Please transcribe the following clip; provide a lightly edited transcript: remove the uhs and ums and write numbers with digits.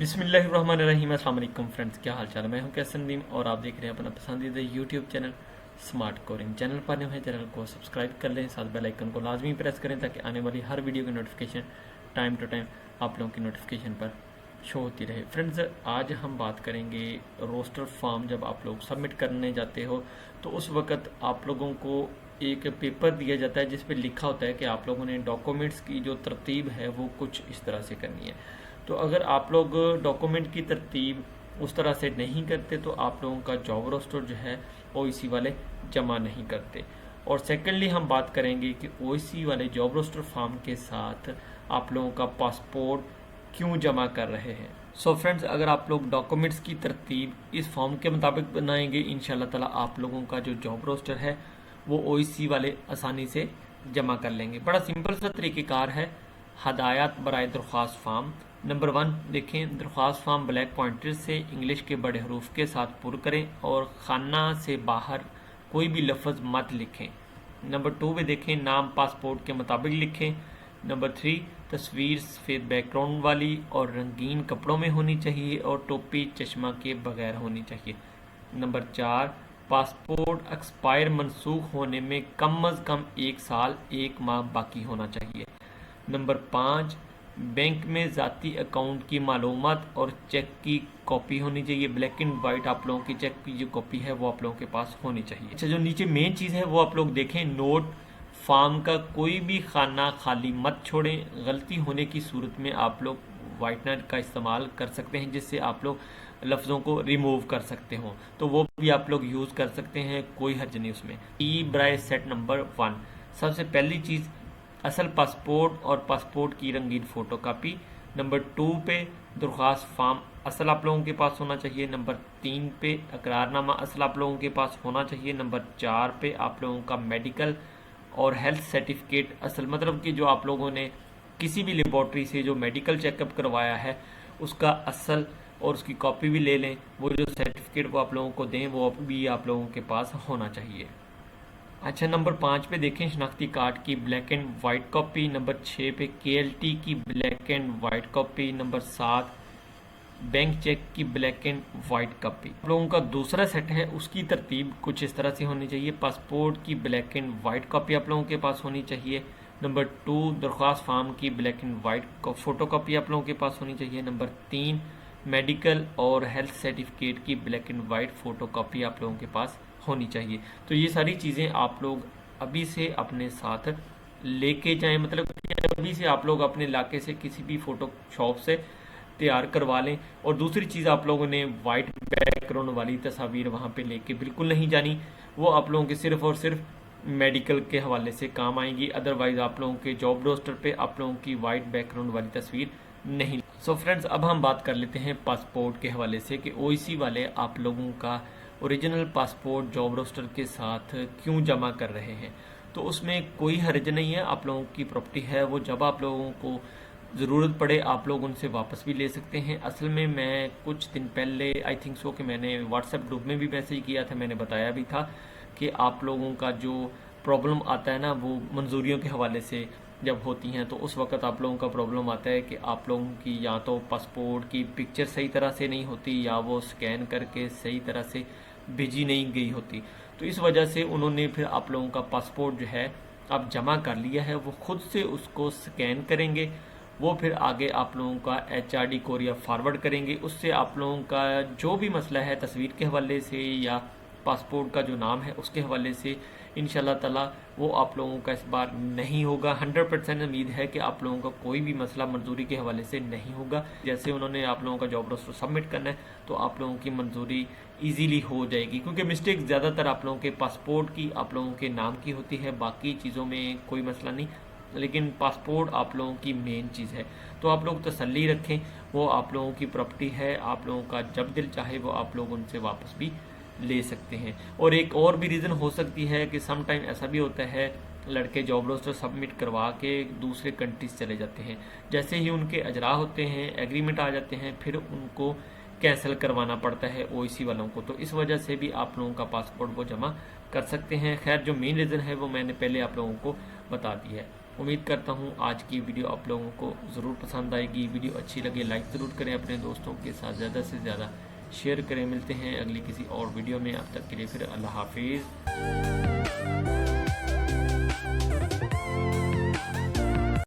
बिस्मिल्लाहिर्रहमानिर्रहीम। अस्सलाम वालेकुम फ्रेंड्स, क्या हाल चाल है। मैं हूं कैसन दीम और आप देख रहे हैं अपना पसंदीदा YouTube channel smart coding. Channel पर नए हैं, चैनल को सब्सक्राइब कर लें, साथ बेल आइकन को लाजमी प्रेस करें ताकि आने वाली हर वीडियो की नोटिफिकेशन टाइम टू टाइम आप लोगों की नोटिफिकेशन पर शो होती रहे। फ्रेंड्स, आज हम बात करेंगे रोस्टर फॉर्म जब आप लोग सबमिट करने जाते हो तो उस वक्त आप लोगों को एक पेपर दिया जाता है जिस पे लिखा होता है कि आप लोगों ने डॉक्यूमेंट्स की जो तरतीब है वो कुछ इस तरह से करनी है। तो अगर आप लोग डॉक्यूमेंट की तरतीब उस तरह से नहीं करते तो आप लोगों का जॉब रोस्टर जो है ओईसी वाले जमा नहीं करते। और सेकेंडली हम बात करेंगे कि ओईसी वाले जॉब रोस्टर फॉर्म के साथ आप लोगों का पासपोर्ट क्यों जमा कर रहे हैं। सो फ्रेंड्स, अगर आप लोग डॉक्यूमेंट्स की तरतीब इस फॉर्म के मुताबिक बनाएंगे, इंशाल्लाह ताला आप लोगों का जो जॉब रोस्टर है वो ओईसी वाले आसानी से जमा कर लेंगे। बड़ा सिंपल सा तरीक़ेकार है। हदायत बराए दरख्वास्त फॉर्म नंबर 1 देखें, दरख्वास्त फॉर्म ब्लैक पॉइंटर से इंग्लिश के बड़े हरूफ के साथ पुर करें और खाना से बाहर कोई भी लफ्ज़ मत लिखें। नंबर 2 पे देखें, नाम पासपोर्ट के मुताबिक लिखें। नंबर 3, तस्वीर सफ़ेद बैकग्राउंड वाली और रंगीन कपड़ों में होनी चाहिए और टोपी चश्मा के बगैर होनी चाहिए। नंबर 4, पासपोर्ट एक्सपायर मनसूख होने में कम अज़ कम 1 साल 1 माह बाकी होना चाहिए। नंबर 5, बैंक में ज़ाती अकाउंट की मालूमात और चेक की कॉपी होनी चाहिए। ब्लैक एंड वाइट आप लोगों की चेक की जो कॉपी है वो आप लोगों के पास होनी चाहिए। अच्छा, जो नीचे मेन चीज़ है वो आप लोग देखें, नोट फॉर्म का कोई भी खाना खाली मत छोड़ें। गलती होने की सूरत में आप लोग वाइटनर का इस्तेमाल कर सकते हैं जिससे आप लोग लफ्ज़ों को रिमूव कर सकते हो, तो वो भी आप लोग यूज़ कर सकते हैं, कोई हर्ज नहीं उसमें। ई ब्राय सेट नंबर 1, सबसे पहली चीज़ असल पासपोर्ट और पासपोर्ट की रंगीन फ़ोटो कापी। नंबर 2 पे दरख्वास्त फॉर्म असल आप लोगों के पास होना चाहिए। नंबर 3 पे इकरारनामा असल आप लोगों के पास होना चाहिए। नंबर 4 पे आप लोगों का मेडिकल और हेल्थ सर्टिफिकेट असल, मतलब कि जो आप लोगों ने किसी भी लेबॉर्ट्री से जो मेडिकल चेकअप करवाया है उसका असल और उसकी कॉपी भी ले लें। वो जो सर्टिफिकेट वो आप लोगों को दें वो भी आप लोगों के पास होना चाहिए। अच्छा, नंबर 5 पे देखें, शनाख्ती कार्ड की black and white copy. Number 6 पे केएलटी की black and white copy. Number 7, bank cheque की ब्लैक एंड वाइट कॉपी। आप लोगों का दूसरा सेट है उसकी तरतीब कुछ इस तरह से होनी चाहिए। पासपोर्ट की ब्लैक एंड वाइट कॉपी आप लोगों के पास होनी चाहिए। नंबर 2, दरख्वास्त फॉर्म की black and white photo copy आप लोगों के पास होनी चाहिए। नंबर 3, मेडिकल और हेल्थ सर्टिफिकेट की black and white photo copy आप लोगों के पास होनी चाहिए। तो ये सारी चीज़ें आप लोग अभी से अपने साथ लेके जाएं, मतलब कि अभी से आप लोग अपने इलाके से किसी भी फोटो शॉप से तैयार करवा लें। और दूसरी चीज़, आप लोगों ने वाइट बैकग्राउंड वाली तस्वीर वहाँ पे लेके बिल्कुल नहीं जानी, वो आप लोगों के सिर्फ और सिर्फ मेडिकल के हवाले से काम आएंगी। अदरवाइज आप लोगों के जॉब रोस्टर पे आप लोगों की वाइट बैकग्राउंड वाली तस्वीर नहीं। सो फ्रेंड्स, अब हम बात कर लेते हैं पासपोर्ट के हवाले से कि ओईसी वाले आप लोगों का ओरिजिनल पासपोर्ट जॉब रोस्टर के साथ क्यों जमा कर रहे हैं। तो उसमें कोई हर्ज नहीं है, आप लोगों की प्रॉपर्टी है वो जब आप लोगों को ज़रूरत पड़े आप लोग उनसे वापस भी ले सकते हैं। असल में मैं कुछ दिन पहले आई थिंक सो कि मैंने व्हाट्सएप ग्रुप में भी मैसेज किया था, मैंने बताया भी था कि आप लोगों का जो प्रॉब्लम आता है ना वो मंजूरियों के हवाले से जब होती हैं तो उस वक्त आप लोगों का प्रॉब्लम आता है कि आप लोगों की या तो पासपोर्ट की पिक्चर सही तरह से नहीं होती या वो स्कैन करके सही तरह से भेजी नहीं गई होती। तो इस वजह से उन्होंने फिर आप लोगों का पासपोर्ट जो है आप जमा कर लिया है, वो खुद से उसको स्कैन करेंगे, वो फिर आगे आप लोगों का एचआरडी कोरिया फॉरवर्ड करेंगे। उससे आप लोगों का जो भी मसला है तस्वीर के हवाले से या पासपोर्ट का जो नाम है उसके हवाले से इंशाल्लाह ताला वो आप लोगों का इस बार नहीं होगा। 100% उम्मीद है कि आप लोगों का कोई भी मसला मंजूरी के हवाले से नहीं होगा। जैसे उन्होंने आप लोगों का जॉब रोस्टर सबमिट करना है तो आप लोगों की मंजूरी इजीली हो जाएगी, क्योंकि मिस्टेक ज़्यादातर आप लोगों के पासपोर्ट की आप लोगों के नाम की होती है, बाकी चीज़ों में कोई मसला नहीं, लेकिन पासपोर्ट आप लोगों की मेन चीज़ है। तो आप लोग तसल्ली रखें, वो आप लोगों की प्रॉपर्टी है, आप लोगों का जब दिल चाहे वो आप लोग उनसे वापस भी ले सकते हैं। और एक और भी रीज़न हो सकती है कि सम टाइम ऐसा भी होता है लड़के जॉब रोस्टर सबमिट करवा के दूसरे कंट्रीज चले जाते हैं, जैसे ही उनके अजरा होते हैं एग्रीमेंट आ जाते हैं फिर उनको कैंसिल करवाना पड़ता है ओईसी वालों को। तो इस वजह से भी आप लोगों का पासपोर्ट वो जमा कर सकते हैं। खैर, जो मेन रीज़न है वो मैंने पहले आप लोगों को बता दी है। उम्मीद करता हूँ आज की वीडियो आप लोगों को ज़रूर पसंद आएगी। वीडियो अच्छी लगे लाइक ज़रूर करें, अपने दोस्तों के साथ ज़्यादा से ज़्यादा शेयर करें। मिलते हैं अगली किसी और वीडियो में, अब तक के लिए फिर अल्लाह हाफिज़।